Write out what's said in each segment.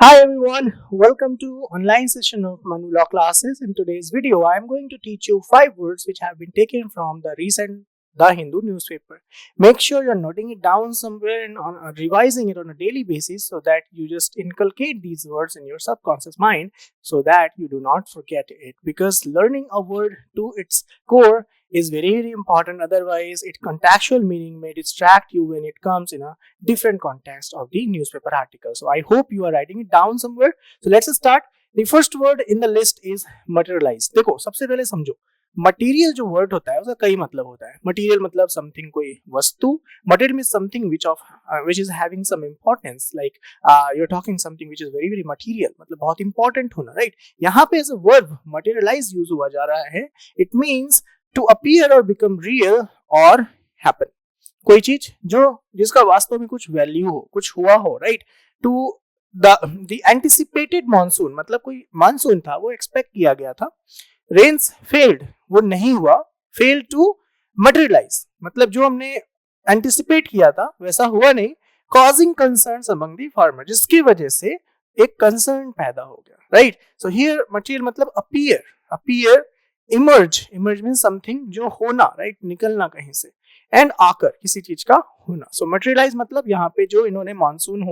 Hi everyone, welcome to online session of Manu Law classes. In today's video, I am going to teach you 5 words which have been taken from the recent The Hindu newspaper. Make sure you're noting it down somewhere and revising it on a daily basis so that you just inculcate these words in your subconscious mind so that you do not forget it. Because learning a word to its core is very important. Otherwise, its contextual meaning may distract you when it comes in a different context of the newspaper article. So I hope you are writing it down somewhere. So let's start. The first word in the list is materialize. देखो सबसे पहले समझो material जो word होता है उसका कई मतलब होता है. मटेरियल मतलब समथिंग कोई वस्तु. Material mean something which is having some importance, like you're talking something which is very material, मतलब बहुत important होना, right? यहाँ पे as a verb materialize use हुआ जा रहा है. It means to appear or become real or happen. कोई चीज जो जिसका वास्तव में कुछ वैल्यू हो, कुछ हुआ हो, right? To the anticipated monsoon, मतलब कोई मानसून था, वो एक्सपेक्ट किया गया था. रेन्स फेल्ड, वो नहीं हुआ. फेल टू मटेरियलाइज, मतलब जो हमने एंटिसिपेट किया था वैसा हुआ नहीं. Causing concerns among the farmer, जिसकी वजह से एक कंसर्न पैदा हो गया, राइट? सो हियर मटेरियल मतलब अपीयर. इमर्ज मीन समथिंग जो होना, राइट? निकलना कहीं से. एंड आकर, किसी चीज का होना. सो मटेरियलाइज मतलब यहाँ पे जो इन्होंने मानसून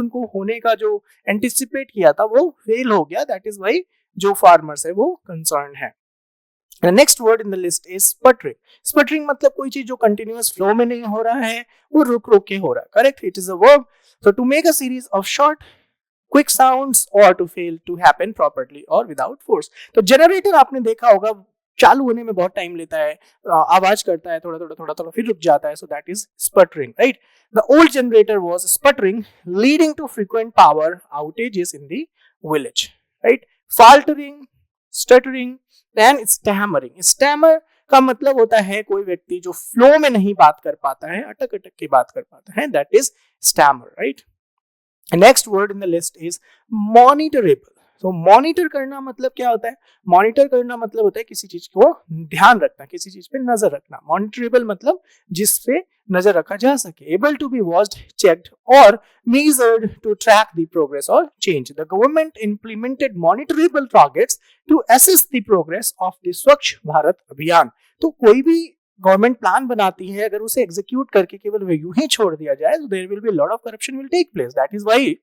को होने का जो एंटिसिपेट किया था वो फेल हो गया. दैट इज वाई जो फार्मर्स है वो कंसर्न है. The next word in the list is sputtering. Sputtering मतलब कोई चीज जो continuous flow में नहीं हो रहा है, वो रुक रुक के हो रहा है. Correct? It is a verb. So to make a series of short quick sounds or to fail to happen properly or without force. तो जनरेटर आपने देखा होगा चालू होने में बहुत टाइम लेता है, आवाज करता है थोड़ा फिर रुक जाता है. So that is sputtering, right? The old generator was sputtering leading to frequent power outages in the village, right? Faltering, stuttering and stammering. Stammer का मतलब होता है कोई व्यक्ति जो फ्लो में नहीं बात कर पाता है, अटक के बात कर पाता है. That is stammer, right? Next word in the list is monitorable. तो मॉनिटर करना मतलब क्या होता है? मॉनिटर करना मतलब होता है किसी चीज को ध्यान रखना, किसी चीज पे नजर रखना. मॉनिटरेबल मतलब जिसपे नजर रखा जा सके. Able to be watched, checked और measured to track the progress or change. The government implemented monitorable targets to assess the progress of the स्वच्छ भारत अभियान. तो कोई भी गवर्नमेंट प्लान बनाती है, अगर उसे एग्जीक्यूट करके केवल यूं ही छोड़ दिया जाए तो there will be lot of corruption will take place. That is why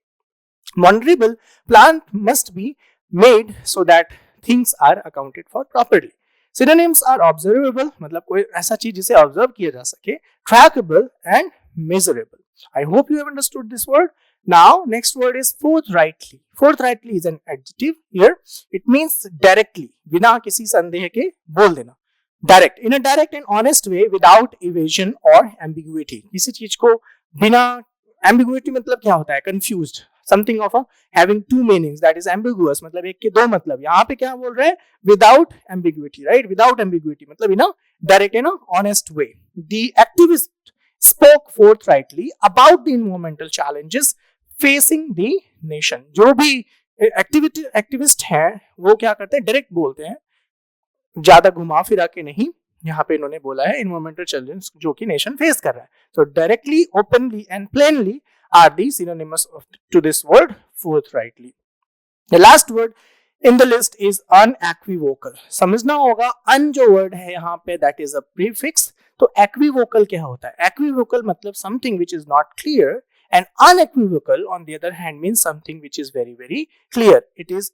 monitorable plan must be made so that things are accounted for properly. Synonyms are observable, मतलब कोई ऐसा चीज जिसे ऑब्जर्व किया जा सके. Trackable and measurable. I hope you have understood this word. Now, next word is forthrightly. Forthrightly is an adjective here. It means directly, बिना किसी संदेह के बोल देना. Direct, in a direct and honest way, without evasion or ambiguity. किसी चीज को बिना, ambiguity मतलब क्या होता है? Confused. Something of a having two meanings, that is ambiguous, मतलब एक के दो मतलब. यहाँ पे क्या बोल रहे हैं? Without ambiguity, right? Without ambiguity मतलब in a direct and honest way. The activist spoke forthrightly about the environmental challenges facing the nation. जो भी एक्टिविस्ट हैं वो क्या करते हैं? डायरेक्ट बोलते हैं, ज्यादा घुमा फिरा के नहीं. यहाँ पे इन्होंने बोला है इन्वायरमेंटल चैलेंज जो कि नेशन फेस कर रहा है. सो directly, openly and plainly are the synonyms to this word forthrightly. The last word in the list is unequivocal. समझना होगा un जो word है यहाँ पे, that is a prefix. तो equivocal क्या होता है? Equivocal मतलब something which is not clear, and unequivocal on the other hand means something which is very clear. It is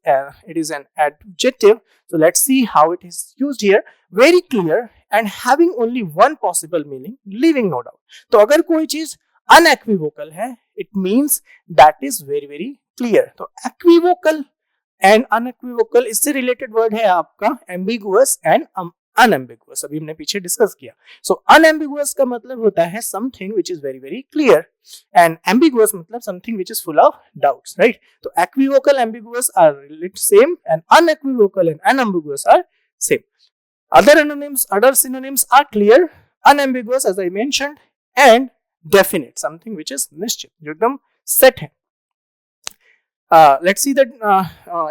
an adjective. So let's see how it is used here. Very clear and having only one possible meaning, leaving no doubt. तो अगर कोई चीज unequivocal है, it means that is very clear. तो equivocal and unequivocal, इससे related word है आपका ambiguous and unambiguous. अभी हमने पीछे डिस्कस किया. So unambiguous का मतलब होता है something which is very clear, and ambiguous मतलब something which is full of doubts, right? तो equivocal, ambiguous are related same, and unequivocal and unambiguous are same. Other synonyms are clear, unambiguous as I mentioned, and definite, something which is निश्चित, जो एकदम set है. Let's see the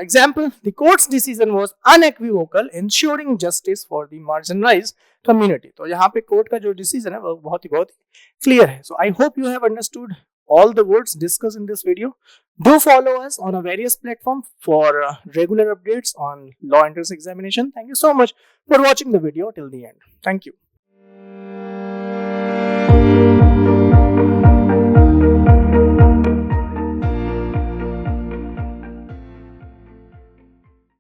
example. The court's decision was unequivocal, ensuring justice for the marginalized community. तो यहाँ पे court का जो decision है वो बहुत ही क्लियर है. So I hope you have understood all the words discussed in this video. Do follow us on our various platforms for regular updates on law entrance examination. Thank you so much for watching the video till the end. Thank you.